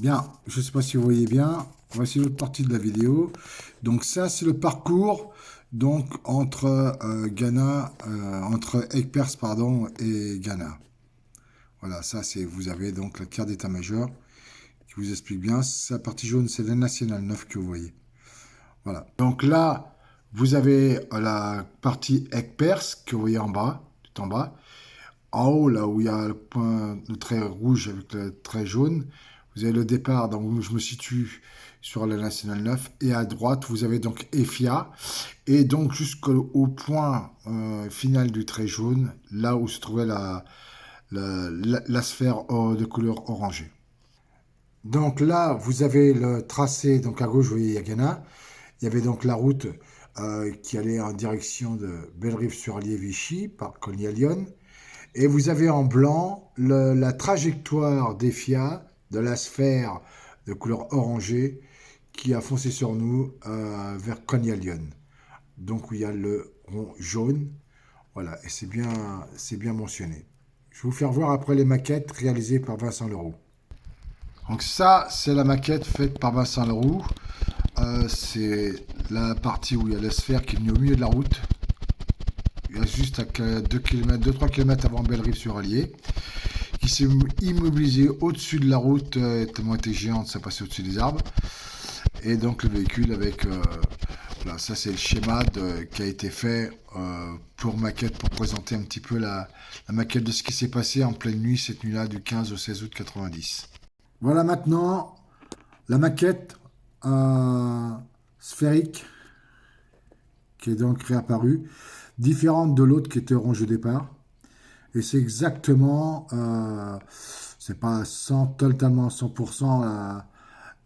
Bien, je ne sais pas si vous voyez bien. Voici l'autre partie de la vidéo. Donc ça, c'est le parcours donc entre Ghana, entre Aix-Perse pardon et Ghana. Voilà, ça c'est vous avez donc la carte d'état-major qui vous explique bien. C'est la partie jaune, c'est la nationale 9 que vous voyez. Voilà. Donc là, vous avez la partie Aix-Perse que vous voyez en bas, tout en bas. En haut, là où il y a le point, le trait rouge avec le trait jaune, vous avez le départ, donc où je me situe sur la Nationale 9, et à droite, vous avez donc EFIA, et donc jusqu'au point final du trait jaune, là où se trouvait la sphère de couleur orangée. Donc là, vous avez le tracé, donc à gauche, vous voyez Yagana, il y avait donc la route qui allait en direction de Bellerive-sur-Allier-Vichy par Collier-Lyon. Et vous avez en blanc la trajectoire d'Efia de la sphère de couleur orangée qui a foncé sur nous vers Konya-Lyon. Donc où il y a le rond jaune. Voilà, et c'est bien mentionné. Je vais vous faire voir après les maquettes réalisées par Vincent Leroux. Donc ça, c'est la maquette faite par Vincent Leroux. C'est la partie où il y a la sphère qui est venue au milieu de la route. Il y a juste à 2-3 km avant Bellerive-sur-Allier, qui s'est immobilisé au-dessus de la route, tellement était géante, ça passait au-dessus des arbres. Et donc le véhicule avec... voilà, ça c'est le schéma qui a été fait pour maquette, pour présenter un petit peu la maquette de ce qui s'est passé en pleine nuit, cette nuit-là, du 15 au 16 août 90. Voilà maintenant la maquette sphérique qui est donc réapparue, différente de l'autre qui était orange au départ. Et c'est exactement, c'est pas totalement 100%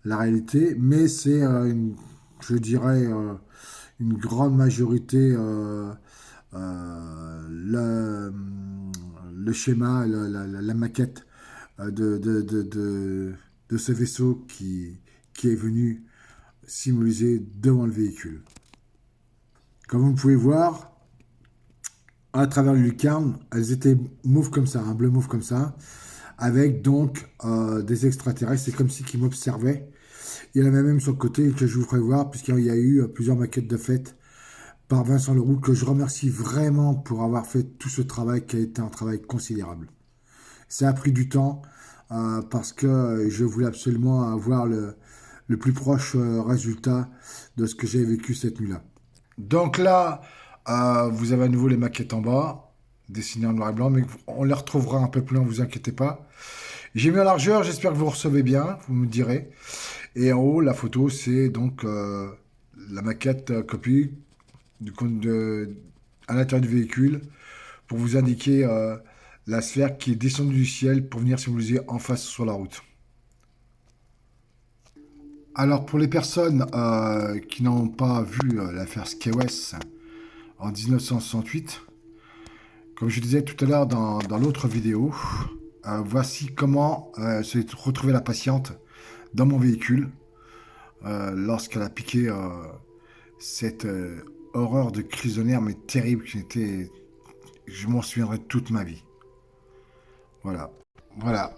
la réalité, mais c'est, je dirais, une grande majorité, le schéma, la maquette de ce vaisseau qui est venu simuliser devant le véhicule. Comme vous pouvez voir, à travers le lucarne, elles étaient mauves comme ça, un bleu mauve comme ça, avec donc des extraterrestres. C'est comme si qu'ils m'observaient. Il y en avait même sur le côté que je vous ferai voir, puisqu'il y a eu plusieurs maquettes de fête par Vincent Leroux, que je remercie vraiment pour avoir fait tout ce travail qui a été un travail considérable. Ça a pris du temps parce que je voulais absolument avoir le plus proche résultat de ce que j'ai vécu cette nuit-là. Donc là, vous avez à nouveau les maquettes en bas, dessinées en noir et blanc, mais on les retrouvera un peu plus loin, ne vous inquiétez pas. J'ai mis en largeur, j'espère que vous recevez bien, vous me direz. Et en haut, la photo, c'est donc la maquette copie à l'intérieur du véhicule pour vous indiquer la sphère qui est descendue du ciel pour venir symboliser en face sur la route. Alors pour les personnes qui n'ont pas vu l'affaire Skewes en 1968, comme je disais tout à l'heure dans l'autre vidéo, voici comment s'est retrouvée la patiente dans mon véhicule lorsqu'elle a piqué cette horreur de crise de nerfs, mais terrible, qui était... Je m'en souviendrai toute ma vie. Voilà. Voilà.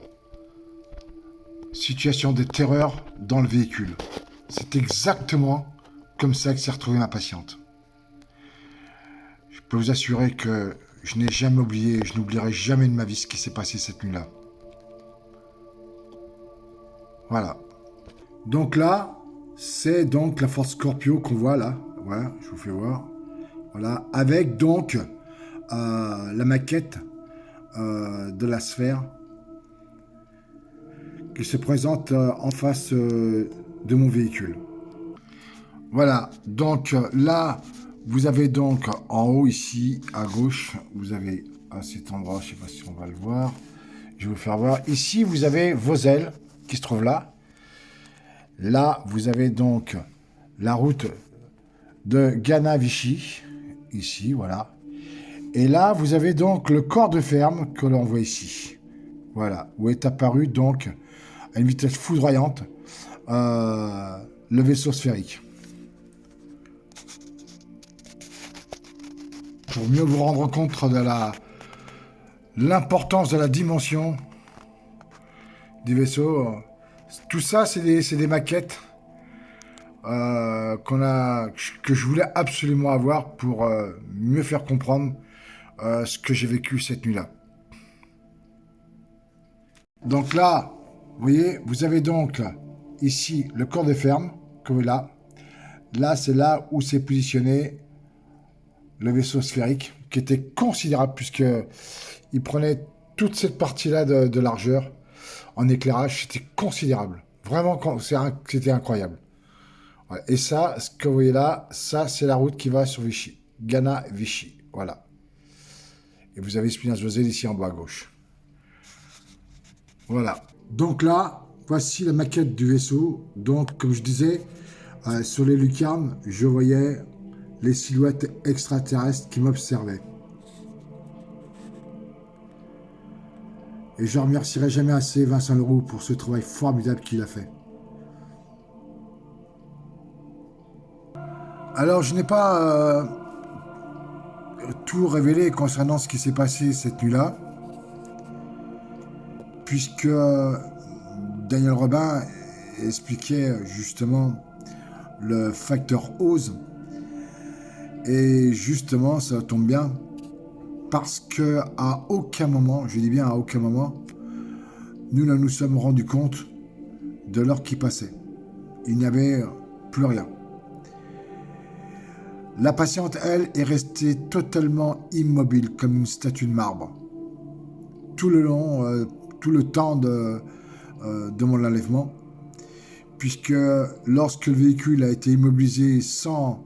Situation de terreur dans le véhicule. C'est exactement comme ça que s'est retrouvée ma patiente. Je peux vous assurer que je n'ai jamais oublié, je n'oublierai jamais de ma vie ce qui s'est passé cette nuit-là. Voilà. Donc là, c'est donc la Force Scorpio qu'on voit là. Voilà, je vous fais voir. Voilà, avec donc la maquette de la sphère qui se présente en face de mon véhicule. Voilà, donc là, vous avez donc en haut ici, à gauche, vous avez à cet endroit, je ne sais pas si on va le voir, je vais vous faire voir. Ici, vous avez vos ailes qui se trouvent là. Là, vous avez donc la route de Ghana-Vichy, ici, voilà. Et là, vous avez donc le corps de ferme que l'on voit ici. Voilà, où est apparu donc à une vitesse foudroyante le vaisseau sphérique. Pour mieux vous rendre compte de l'importance de la dimension du vaisseau, Tout ça, c'est des maquettes que je voulais absolument avoir pour mieux faire comprendre ce que j'ai vécu cette nuit-là. Donc là, vous voyez, vous avez donc ici le corps de ferme, comme là. Là, c'est là où s'est positionné le vaisseau sphérique, qui était considérable, puisqu'il prenait toute cette partie-là de largeur en éclairage. C'était considérable. Vraiment, c'était incroyable. Ouais. Et ça, ce que vous voyez là, ça, c'est la route qui va sur Vichy. Ghana-Vichy. Voilà. Et vous avez Espinasse José ici en bas à gauche. Voilà. Donc là, voici la maquette du vaisseau. Donc, comme je disais, sur les lucarnes, je voyais les silhouettes extraterrestres qui m'observaient. Et je ne remercierai jamais assez Vincent Leroux pour ce travail formidable qu'il a fait. Alors, je n'ai pas tout révélé concernant ce qui s'est passé cette nuit-là, puisque Daniel Robin expliquait justement le facteur Oz. Et justement, ça tombe bien, parce que à aucun moment, je dis bien à aucun moment, nous ne nous sommes rendus compte de l'heure qui passait. Il n'y avait plus rien. La patiente, elle, est restée totalement immobile, comme une statue de marbre. Tout le long, tout le temps de mon enlèvement, puisque lorsque le véhicule a été immobilisé sans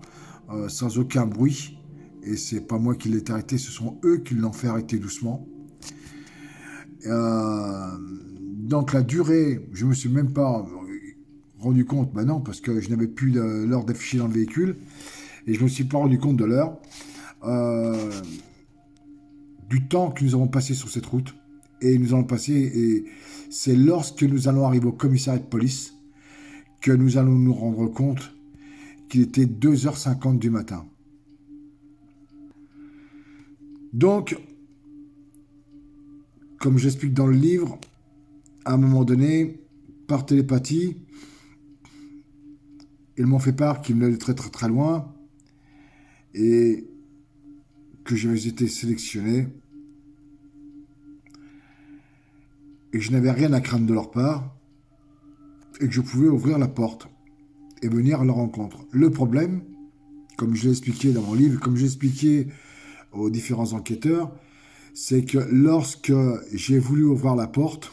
aucun bruit, et c'est pas moi qui l'ai arrêté, ce sont eux qui l'ont fait arrêter doucement. Donc la durée, je me suis même pas rendu compte, ben non, parce que je n'avais plus l'heure d'afficher dans le véhicule, et je me suis pas rendu compte de l'heure du temps que nous avons passé sur cette route, et nous allons passer, et c'est lorsque nous allons arriver au commissariat de police que nous allons nous rendre compte qu'il était 2h50 du matin. Donc, comme j'explique dans le livre, à un moment donné, par télépathie, ils m'ont fait part qu'ils venaient de très très très loin et que j'avais été sélectionné et que je n'avais rien à craindre de leur part et que je pouvais ouvrir la porte et venir à leur rencontre. Le problème, comme je l'ai expliqué dans mon livre, comme j'ai expliqué aux différents enquêteurs, c'est que lorsque j'ai voulu ouvrir la porte,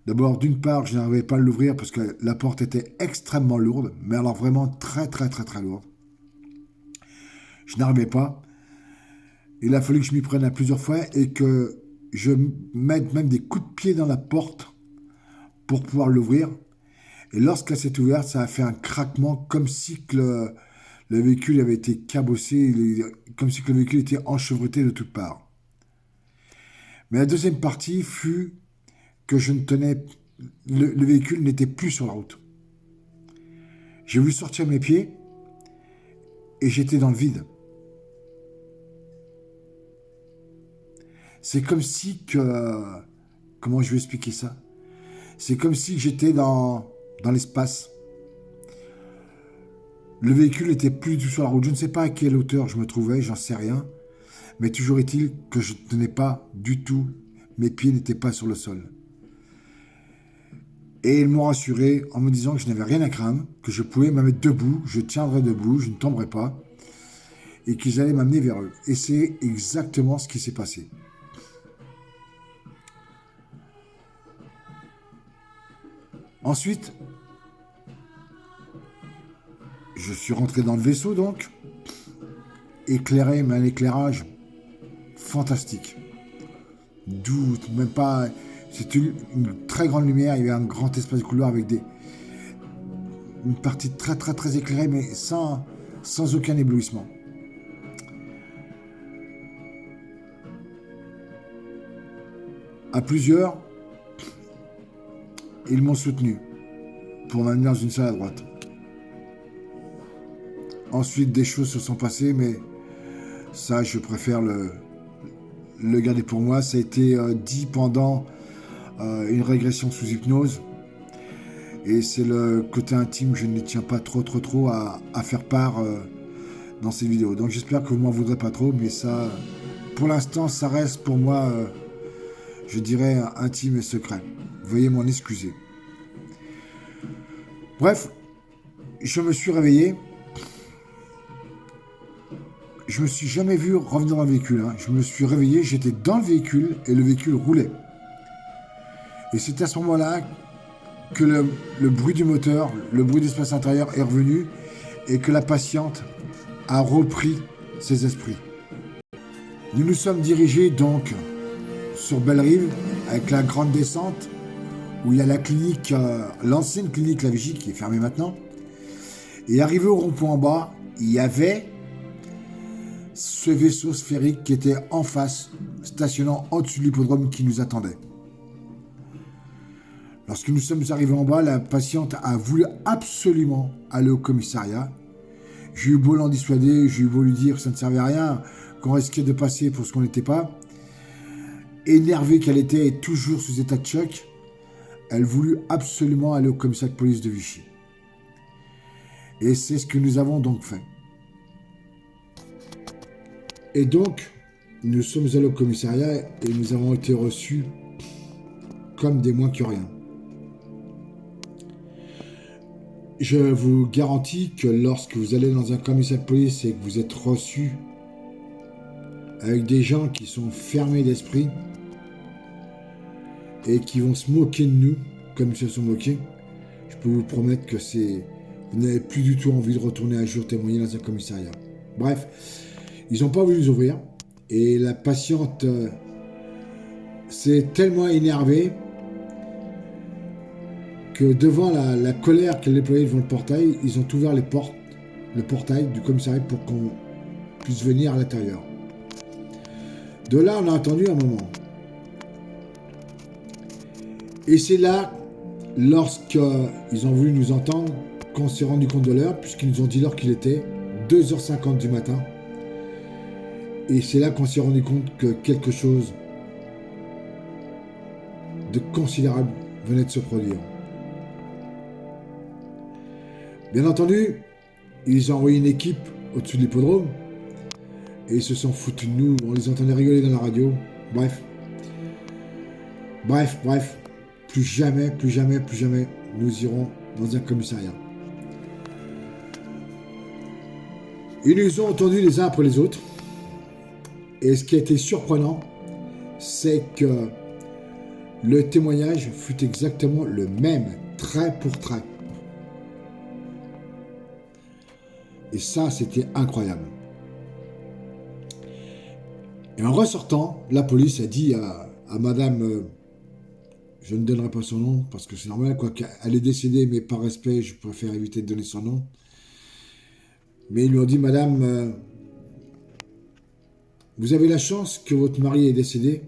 d'abord, d'une part, je n'arrivais pas à l'ouvrir parce que la porte était extrêmement lourde, mais alors vraiment très très très très lourde. Je n'arrivais pas. Il a fallu que je m'y prenne à plusieurs fois et que je mette même des coups de pied dans la porte pour pouvoir l'ouvrir. Et lorsqu'elle s'est ouverte, ça a fait un craquement comme si que le véhicule avait été cabossé, comme si que le véhicule était enchevêtré de toutes parts. Mais la deuxième partie fut que je ne tenais... Le véhicule n'était plus sur la route. J'ai voulu sortir mes pieds et j'étais dans le vide. C'est comme si que... Comment je vais expliquer ça? C'est comme si j'étais dans l'espace. Le véhicule n'était plus du tout sur la route. Je ne sais pas à quelle hauteur je me trouvais, j'en sais rien. Mais toujours est-il que je ne tenais pas du tout, mes pieds n'étaient pas sur le sol. Et ils m'ont rassuré en me disant que je n'avais rien à craindre, que je pouvais me mettre debout, je tiendrais debout, je ne tomberais pas, et qu'ils allaient m'amener vers eux. Et c'est exactement ce qui s'est passé. Ensuite, je suis rentré dans le vaisseau donc, éclairé, mais un éclairage fantastique. Doute, même pas... C'était une très grande lumière, il y avait un grand espace de couloir avec une partie très très très éclairée, mais sans aucun éblouissement. À plusieurs, ils m'ont soutenu pour m'amener dans une salle à droite. Ensuite, des choses se sont passées, mais ça, je préfère le garder pour moi. Ça a été dit pendant une régression sous hypnose, Et c'est le côté intime que je ne tiens pas trop à faire part dans ces vidéos. Donc j'espère que vous m'en voudrez pas trop, mais ça, pour l'instant, ça reste pour moi, je dirais, intime et secret. Veuillez m'en excuser. Bref, je me suis réveillé. Je me suis jamais vu revenir dans le véhicule. Hein. Je me suis réveillé, j'étais dans le véhicule et le véhicule roulait. Et c'est à ce moment-là que le bruit du moteur, le bruit d'espace intérieur est revenu et que la patiente a repris ses esprits. Nous nous sommes dirigés donc sur Bellerive avec la grande descente où il y a la clinique, l'ancienne clinique La Vigie qui est fermée maintenant. Et arrivé au rond-point en bas, il y avait ce vaisseau sphérique qui était en face, stationnant au-dessus de l'hippodrome qui nous attendait. Lorsque nous sommes arrivés en bas, la patiente a voulu absolument aller au commissariat. J'ai eu beau l'en dissuader, j'ai eu beau lui dire que ça ne servait à rien, qu'on risquait de passer pour ce qu'on n'était pas. Énervée qu'elle était et toujours sous état de choc, elle voulut absolument aller au commissariat de police de Vichy. Et c'est ce que nous avons donc fait. Et donc, nous sommes allés au commissariat et nous avons été reçus comme des moins que rien. Je vous garantis que lorsque vous allez dans un commissariat de police et que vous êtes reçus avec des gens qui sont fermés d'esprit et qui vont se moquer de nous, comme ils se sont moqués, je peux vous promettre que vous n'avez plus du tout envie de retourner un jour témoigner dans un commissariat. Bref, ils n'ont pas voulu nous ouvrir et la patiente s'est tellement énervée que devant la colère qu'elle déployait devant le portail, ils ont ouvert le portail du commissariat pour qu'on puisse venir à l'intérieur. De là, on a attendu un moment. Et c'est là, lorsqu'ils ont voulu nous entendre, qu'on s'est rendu compte de l'heure, puisqu'ils nous ont dit l'heure qu'il était, 2h50 du matin. Et c'est là qu'on s'est rendu compte que quelque chose de considérable venait de se produire. Bien entendu, ils ont envoyé une équipe au-dessus de l'hippodrome et ils se sont foutus de nous. On les entendait rigoler dans la radio. Bref. Plus jamais, nous irons dans un commissariat. Ils nous ont entendus les uns après les autres. Et ce qui a été surprenant, c'est que le témoignage fut exactement le même, trait pour trait. Et ça, c'était incroyable. Et en ressortant, la police a dit à madame, je ne donnerai pas son nom, parce que c'est normal, quoi qu'elle est décédée, mais par respect, je préfère éviter de donner son nom. Mais ils lui ont dit, madame, vous avez la chance que votre mari est décédé,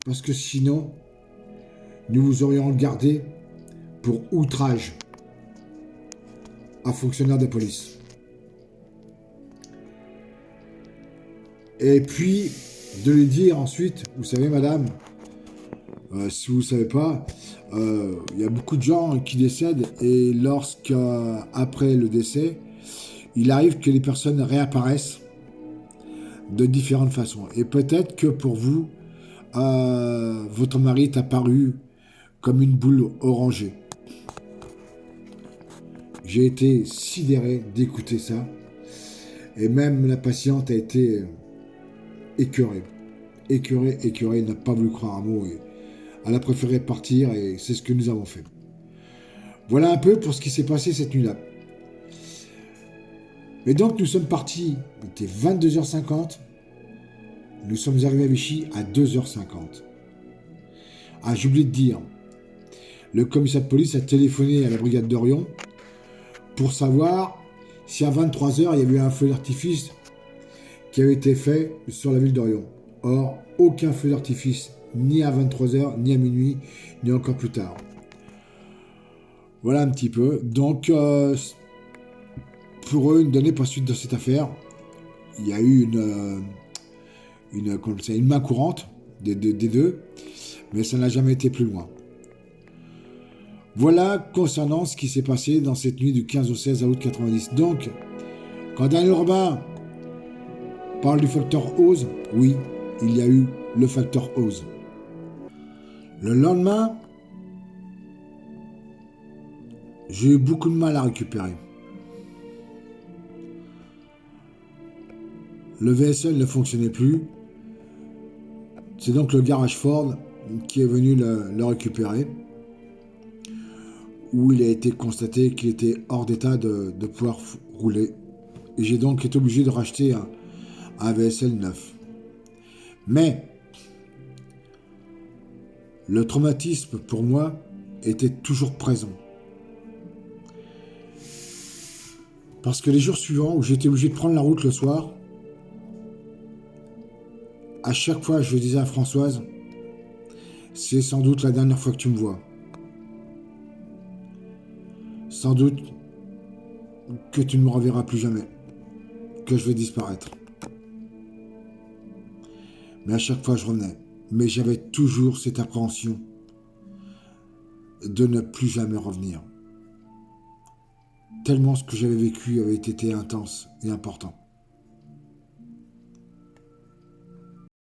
parce que sinon, nous vous aurions gardé pour outrage à fonctionnaire de police. Et puis, de lui dire ensuite, vous savez madame, si vous ne savez pas, il y a beaucoup de gens qui décèdent et après le décès, il arrive que les personnes réapparaissent de différentes façons. Et peut-être que pour vous, votre mari est apparu comme une boule orangée. J'ai été sidéré d'écouter ça. Et même la patiente a été écœurée, n'a pas voulu croire un mot. Et elle a préféré partir et c'est ce que nous avons fait. Voilà un peu pour ce qui s'est passé cette nuit-là. Et donc nous sommes partis, il était 22h50, nous sommes arrivés à Vichy à 2h50. Ah, j'ai oublié de dire, le commissaire de police a téléphoné à la brigade d'Orion pour savoir si à 23h il y avait eu un feu d'artifice qui avait été fait sur la ville d'Orion. Or, aucun feu d'artifice, ni à 23h, ni à minuit, ni encore plus tard. Voilà un petit peu. Donc, pour eux, ne donner pas suite de cette affaire. Il y a eu une main courante des deux, mais ça n'a jamais été plus loin. Voilà concernant ce qui s'est passé dans cette nuit du 15 au 16 août 90. Donc, quand Daniel Robin parle du facteur Oz, oui, il y a eu le facteur Oz. Le lendemain, j'ai eu beaucoup de mal à récupérer. Le VSL ne fonctionnait plus. C'est donc le garage Ford qui est venu le récupérer, où il a été constaté qu'il était hors d'état de pouvoir rouler. Et j'ai donc été obligé de racheter un VSL neuf. Mais le traumatisme pour moi était toujours présent. Parce que les jours suivants où j'étais obligé de prendre la route le soir, à chaque fois je disais à Françoise, c'est sans doute la dernière fois que tu me vois. Sans doute que tu ne me reverras plus jamais, que je vais disparaître. Mais à chaque fois je revenais. Mais j'avais toujours cette appréhension de ne plus jamais revenir. Tellement ce que j'avais vécu avait été intense et important.